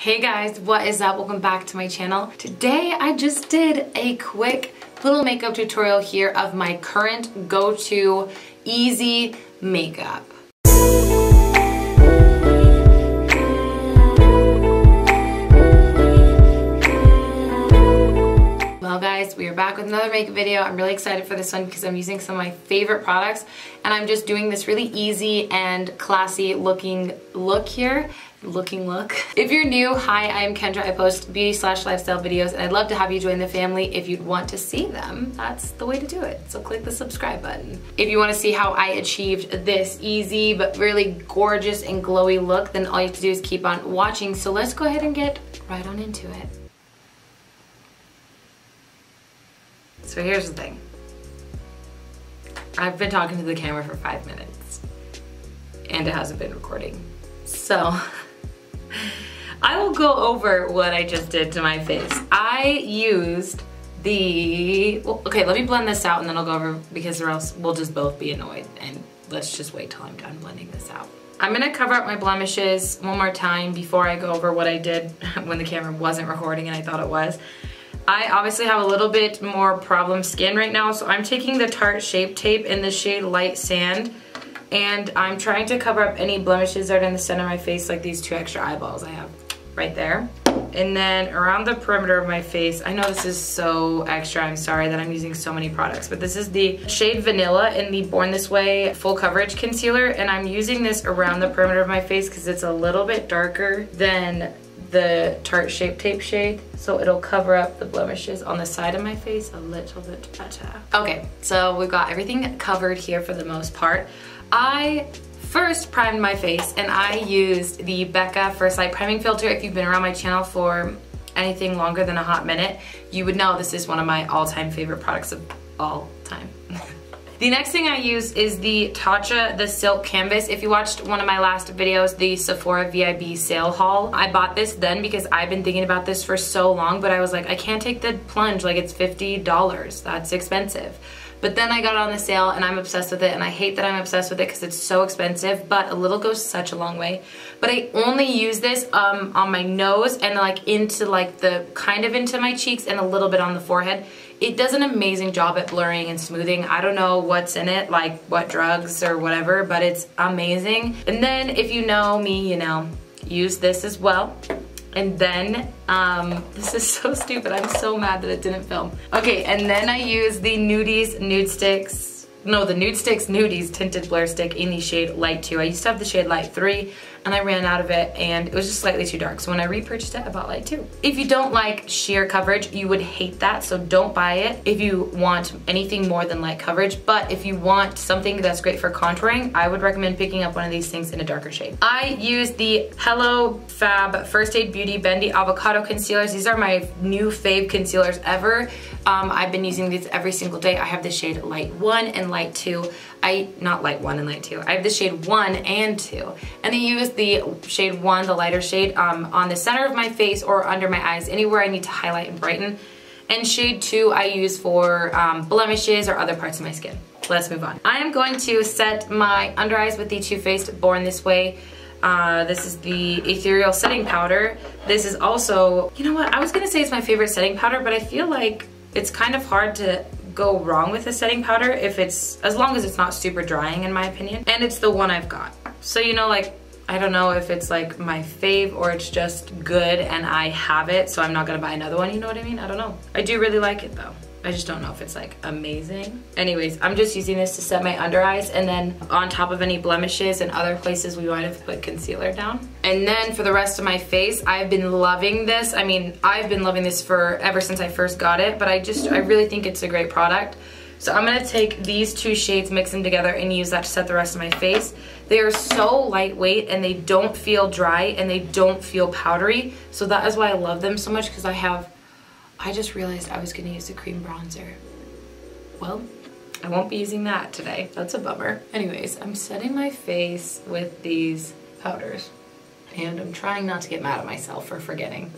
Hey guys, what is up? Welcome back to my channel. Today I just did a quick little makeup tutorial here of my current go-to easy makeup. Well guys, we are back with another makeup video. I'm really excited for this one because I'm using some of my favorite products and I'm just doing this really easy and classy looking look here. If you're new, hi, I'm Kendra. I post beauty/lifestyle videos and I'd love to have you join the family if you'd want to see them. That's the way to do it. So click the subscribe button. If you want to see how I achieved this easy but really gorgeous and glowy look, then all you have to do is keep on watching. So let's go ahead and get right on into it. So here's the thing. I've been talking to the camera for 5 minutes and it hasn't been recording. So I will go over what I just did to my face. I used the, well, okay, let me blend this out and then I'll go over because or else we'll just both be annoyed, and let's just wait till I'm done blending this out. I'm gonna cover up my blemishes one more time before I go over what I did when the camera wasn't recording and I thought it was. I obviously have a little bit more problem skin right now, so I'm taking the Tarte Shape Tape in the shade Light Sand, and I'm trying to cover up any blemishes that are in the center of my face, like these 2 extra eyeballs I have right there. And then around the perimeter of my face, I know this is so extra, I'm sorry that I'm using so many products, but this is the shade Vanilla in the Born This Way Full Coverage Concealer, and I'm using this around the perimeter of my face because it's a little bit darker than the Tarte Shape Tape shade, so it'll cover up the blemishes on the side of my face a little bit better. Okay, so we've got everything covered here for the most part. I first primed my face and I used the Becca First Light Priming Filter. If you've been around my channel for anything longer than a hot minute, you would know this is one of my all-time favorite products of all time. The next thing I use is the Tatcha The Silk Canvas. If you watched one of my last videos, the Sephora VIB sale haul, I bought this then because I've been thinking about this for so long, but I was like, I can't take the plunge, like it's $50, that's expensive. But then I got it on the sale and I'm obsessed with it, and I hate that I'm obsessed with it because it's so expensive, but a little goes such a long way. But I only use this on my nose and like into like the kind of into my cheeks and a little bit on the forehead. It does an amazing job at blurring and smoothing. I don't know what's in it, like what drugs or whatever, but it's amazing. And then if you know me, you know, use this as well. And then, this is so stupid, I'm so mad that it didn't film. Okay, and then I use the Nudies Nude Sticks, no, the Nude Sticks Nudies Tinted Blur Stick in the shade Light 2. I used to have the shade Light 3, and I ran out of it, and it was just slightly too dark. So when I repurchased it, I bought Light 2. If you don't like sheer coverage, you would hate that, so don't buy it if you want anything more than light coverage. But if you want something that's great for contouring, I would recommend picking up one of these things in a darker shade. I use the Hello Fab First Aid Beauty Bendy Avocado Concealers. These are my new fave concealers ever. I've been using these every single day. I have the shade Light 1 and Light 2. Not Light 1 and Light 2. I have the shade 1 and 2. And I use the shade 1, the lighter shade, on the center of my face or under my eyes, anywhere I need to highlight and brighten. And shade 2 I use for blemishes or other parts of my skin. Let's move on. I am going to set my under eyes with the Too Faced Born This Way. This is the Ethereal Setting Powder. This is also, you know what, I was gonna say it's my favorite setting powder, but I feel like it's kind of hard to go wrong with a setting powder if it's, as long as it's not super drying in my opinion. And it's the one I've got. So you know, like, I don't know if it's like my fave or it's just good and I have it, so I'm not gonna buy another one, you know what I mean? I don't know. I do really like it though. I just don't know if it's like amazing. Anyways, I'm just using this to set my under eyes, and then on top of any blemishes and other places we might have put concealer down. And then for the rest of my face, I've been loving this. I mean, I've been loving this ever since I first got it, but I really think it's a great product. So I'm gonna take these 2 shades, mix them together, and use that to set the rest of my face. They are so lightweight and they don't feel dry and they don't feel powdery. So that is why I love them so much, because I just realized I was gonna use the cream bronzer. Well, I won't be using that today. That's a bummer. Anyways, I'm setting my face with these powders, and I'm trying not to get mad at myself for forgetting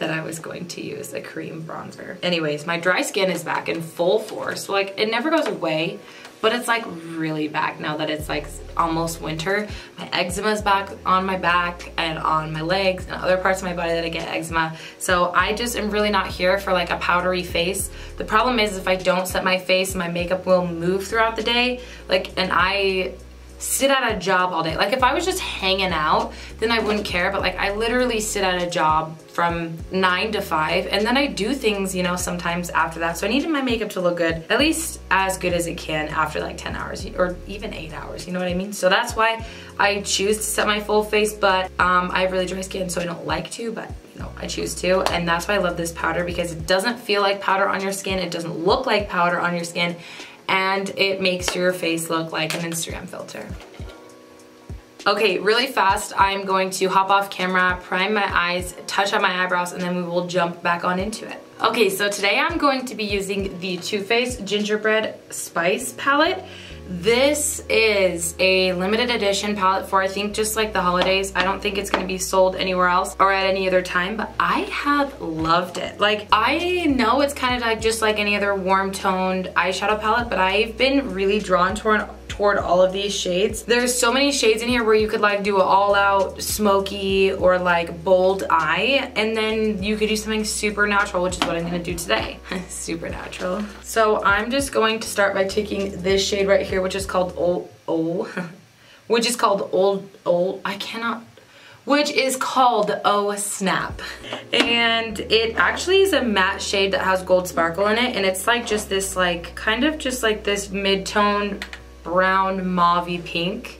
that I was going to use a cream bronzer. Anyways, my dry skin is back in full force. So like it never goes away, but it's like really back now that it's like almost winter. My eczema is back on my back and on my legs and other parts of my body that I get eczema. So I just am really not here for like a powdery face. The problem is if I don't set my face, my makeup will move throughout the day. Like, and I sit at a job all day. Like if I was just hanging out, then I wouldn't care, but like I literally sit at a job from 9 to 5 and then I do things, you know, sometimes after that. So I needed my makeup to look good, at least as good as it can after like 10 hours or even 8 hours, you know what I mean? So that's why I choose to set my full face, but I have really dry skin, so I don't like to, but you know, I choose to. And that's why I love this powder, because it doesn't feel like powder on your skin, it doesn't look like powder on your skin, and it makes your face look like an Instagram filter. Okay, really fast, I'm going to hop off camera, prime my eyes, touch up my eyebrows, and then we will jump back on into it. Okay, so today I'm going to be using the Too Faced Gingerbread Spice palette. This is a limited edition palette for I think just like the holidays. I don't think it's going to be sold anywhere else or at any other time, but I have loved it. Like, I know it's kind of like just like any other warm toned eyeshadow palette, but I've been really drawn toward all of these shades. There's so many shades in here where you could like do an all out smoky or like bold eye, and then you could do something super natural, which is what I'm gonna do today. Super natural. So I'm just going to start by taking this shade right here, which is called which is called Oh Snap. And it actually is a matte shade that has gold sparkle in it, and it's like just this like kind of just like this mid-tone brown mauvey pink.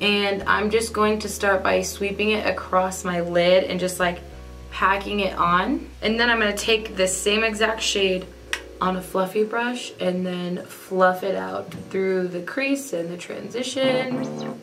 And I'm just going to start by sweeping it across my lid and just like packing it on. And then I'm going to take this same exact shade on a fluffy brush and then fluff it out through the crease and the transition.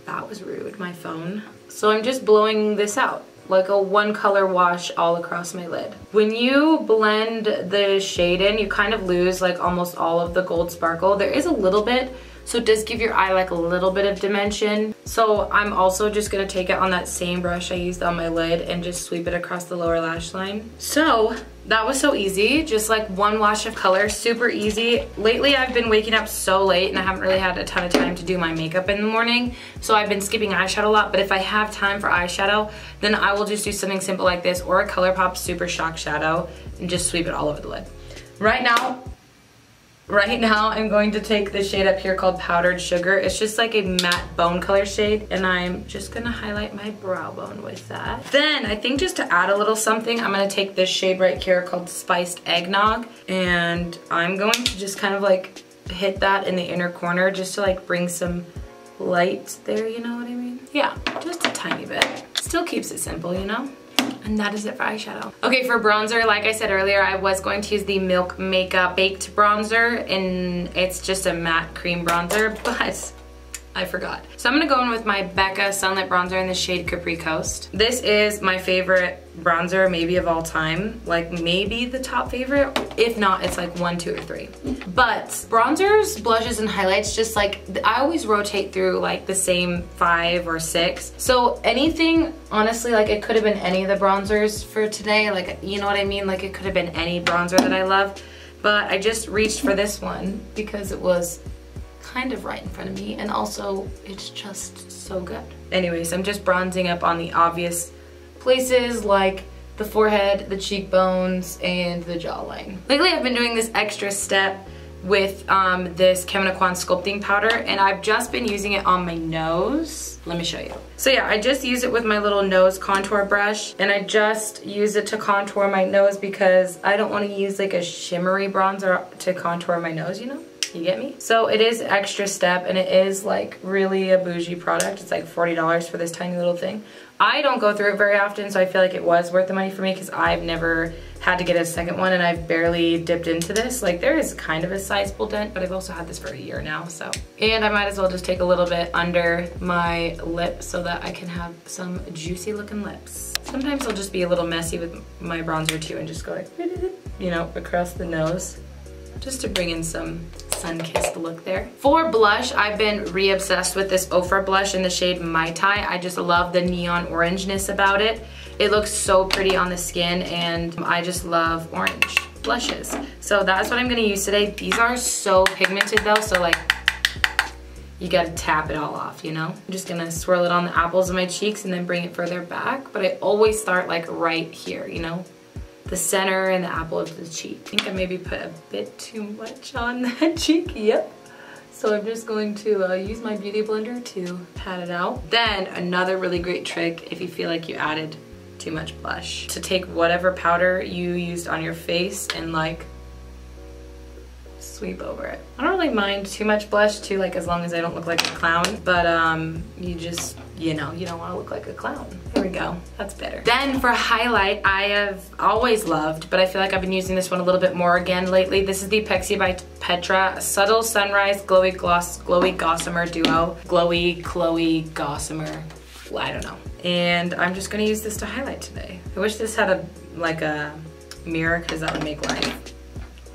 That was rude, my phone. So I'm just blowing this out like a one color wash all across my lid. When you blend the shade in, you kind of lose like almost all of the gold sparkle. There is a little bit, so it does give your eye like a little bit of dimension. So I'm also just gonna take it on that same brush I used on my lid and just sweep it across the lower lash line. So that was so easy, just like one wash of color, super easy. Lately I've been waking up so late and I haven't really had a ton of time to do my makeup in the morning, so I've been skipping eyeshadow a lot, but if I have time for eyeshadow, then I will just do something simple like this or a ColourPop Super Shock Shadow and just sweep it all over the lid. Right now I'm going to take this shade up here called Powdered Sugar. It's just like a matte bone color shade, and I'm just gonna highlight my brow bone with that. Then I think just to add a little something, I'm gonna take this shade right here called Spiced Eggnog, and I'm going to just kind of like hit that in the inner corner just to like bring some light there, you know what I mean? Yeah, just a tiny bit. Still keeps it simple, you know? And that is it for eyeshadow. Okay, for bronzer, like I said earlier, I was going to use the Milk Makeup Baked Bronzer, and it's just a matte cream bronzer, but I forgot. So I'm gonna go in with my Becca Sunlit Bronzer in the shade Capri Coast. This is my favorite bronzer, maybe of all time. Like maybe the top favorite. If not, it's like 1, 2, or 3. But bronzers, blushes, and highlights, just like, I always rotate through like the same 5 or 6. So anything, honestly, like it could have been any of the bronzers for today. Like, you know what I mean? Like it could have been any bronzer that I love. But I just reached for this one because it was kind of right in front of me, and also it's just so good. Anyways, I'm just bronzing up on the obvious places like the forehead, the cheekbones, and the jawline. Lately I've been doing this extra step with this KendraCus sculpting powder, and I've just been using it on my nose. Let me show you. So yeah, I just use it with my little nose contour brush, and I just use it to contour my nose because I don't want to use like a shimmery bronzer to contour my nose, you know? You get me? So it is extra step, and it is like really a bougie product. It's like $40 for this tiny little thing. I don't go through it very often, so I feel like it was worth the money for me because I've never had to get a second one, and I've barely dipped into this. Like there is kind of a sizable dent, but I've also had this for a year now, so. And I might as well just take a little bit under my lip so that I can have some juicy looking lips. Sometimes I'll just be a little messy with my bronzer too and just go like, you know, across the nose, just to bring in some sun-kissed look there. For blush, I've been re-obsessed with this Ofra blush in the shade Mai Tai. I just love the neon orangeness about it. It looks so pretty on the skin, and I just love orange blushes. So that's what I'm gonna use today. These are so pigmented though, so like, you gotta tap it all off, you know? I'm just gonna swirl it on the apples of my cheeks and then bring it further back, but I always start like right here, you know? The center and the apple of the cheek. I think I maybe put a bit too much on that cheek, yep. So I'm just going to use my beauty blender to pat it out. Then another really great trick, if you feel like you added too much blush, to take whatever powder you used on your face and like sweep over it. I don't really mind too much blush too, like as long as I don't look like a clown, but you just, you know, you don't want to look like a clown. There we go, that's better. Then for highlight, I have always loved, but I feel like I've been using this one a little bit more again lately. This is the Pexi by Petra Subtle Sunrise Glowy Gossamer Duo. Glowy Gossamer, well, I don't know. And I'm just gonna use this to highlight today. I wish this had a mirror, because that would make life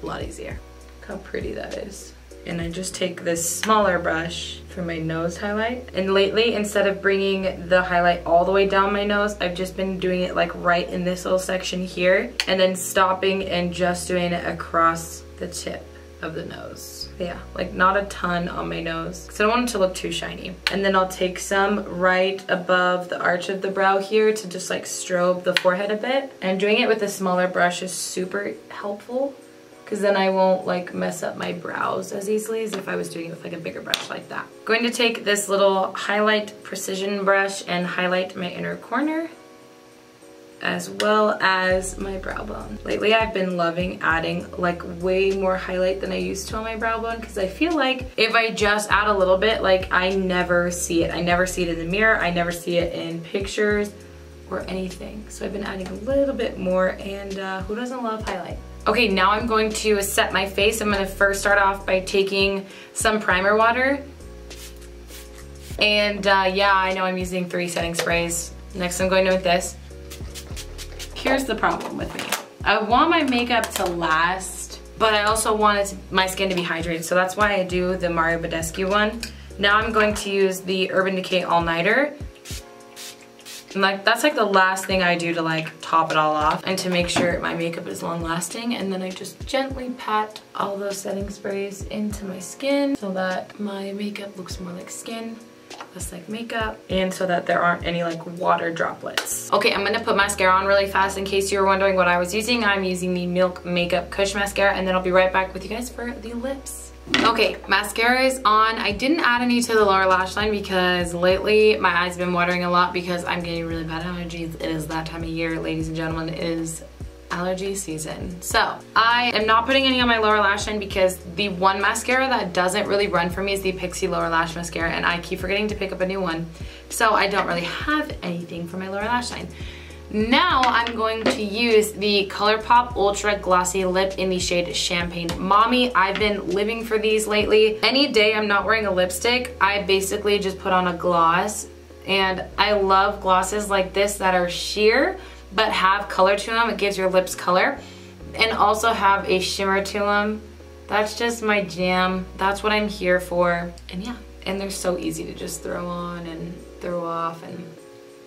a lot easier. Look how pretty that is. And I just take this smaller brush for my nose highlight. And lately, instead of bringing the highlight all the way down my nose, I've just been doing it like right in this little section here, and then stopping and just doing it across the tip of the nose. Yeah, like not a ton on my nose, because I don't want it to look too shiny. And then I'll take some right above the arch of the brow here to just like strobe the forehead a bit. And doing it with a smaller brush is super helpful, because then I won't like mess up my brows as easily as if I was doing it with like a bigger brush like that. Going to take this little highlight precision brush and highlight my inner corner, as well as my brow bone. Lately I've been loving adding like way more highlight than I used to on my brow bone, because I feel like if I just add a little bit, like I never see it. I never see it in the mirror, I never see it in pictures or anything. So I've been adding a little bit more, and who doesn't love highlight? Okay, now I'm going to set my face. I'm gonna first start off by taking some primer water. And yeah, I know I'm using 3 setting sprays. Next I'm going to with this. Here's the problem with me. I want my makeup to last, but I also want my skin to be hydrated. So that's why I do the Mario Badescu one. Now I'm going to use the Urban Decay All Nighter. And like, that's like the last thing I do to like top it all off and to make sure my makeup is long lasting. And then I just gently pat all those setting sprays into my skin so that my makeup looks more like skin, less like makeup, and so that there aren't any like water droplets. Okay, I'm gonna put mascara on really fast in case you were wondering what I was using. I'm using the Milk Makeup Kush Mascara, and then I'll be right back with you guys for the lips. Okay, mascara is on. I didn't add any to the lower lash line because lately my eyes have been watering a lot because I'm getting really bad allergies. It is that time of year, ladies and gentlemen. It is allergy season. So I am not putting any on my lower lash line because the one mascara that doesn't really run for me is the Pixi Lower Lash Mascara, and I keep forgetting to pick up a new one. So I don't really have anything for my lower lash line. Now I'm going to use the ColourPop Ultra Glossy Lip in the shade Champagne Mommy. I've been living for these lately. Any day I'm not wearing a lipstick, I basically just put on a gloss. And I love glosses like this that are sheer but have color to them. It gives your lips color. And also have a shimmer to them. That's just my jam. That's what I'm here for. And yeah, and they're so easy to just throw on and throw off and,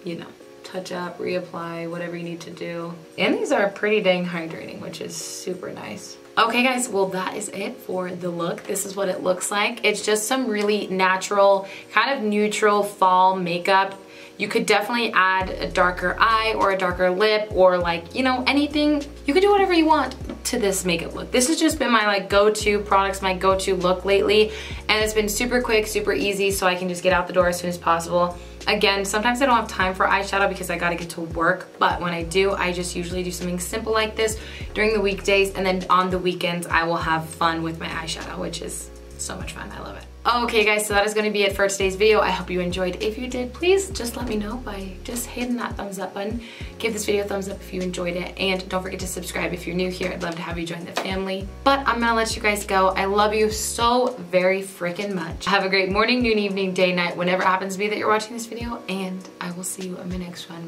you know, touch up, reapply, whatever you need to do. And these are pretty dang hydrating, which is super nice. Okay guys, well that is it for the look. This is what it looks like. It's just some really natural, kind of neutral fall makeup. You could definitely add a darker eye or a darker lip or like, you know, anything. You could do whatever you want to this makeup look. This has just been my like go-to products, my go-to look lately. And it's been super quick, super easy, so I can just get out the door as soon as possible. Again, sometimes I don't have time for eyeshadow because I gotta get to work, but when I do, I just usually do something simple like this during the weekdays, and then on the weekends, I will have fun with my eyeshadow, which is so much fun. I love it. Okay guys, so that is going to be it for today's video. I hope you enjoyed. If you did, please just let me know by just hitting that thumbs up button. Give this video a thumbs up if you enjoyed it, and don't forget to subscribe if you're new here. I'd love to have you join the family. But I'm gonna let you guys go. I love you so very freaking much. Have a great morning, noon, evening, day, night, whenever it happens to be that you're watching this video, and I will see you in my next one.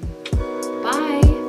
Bye!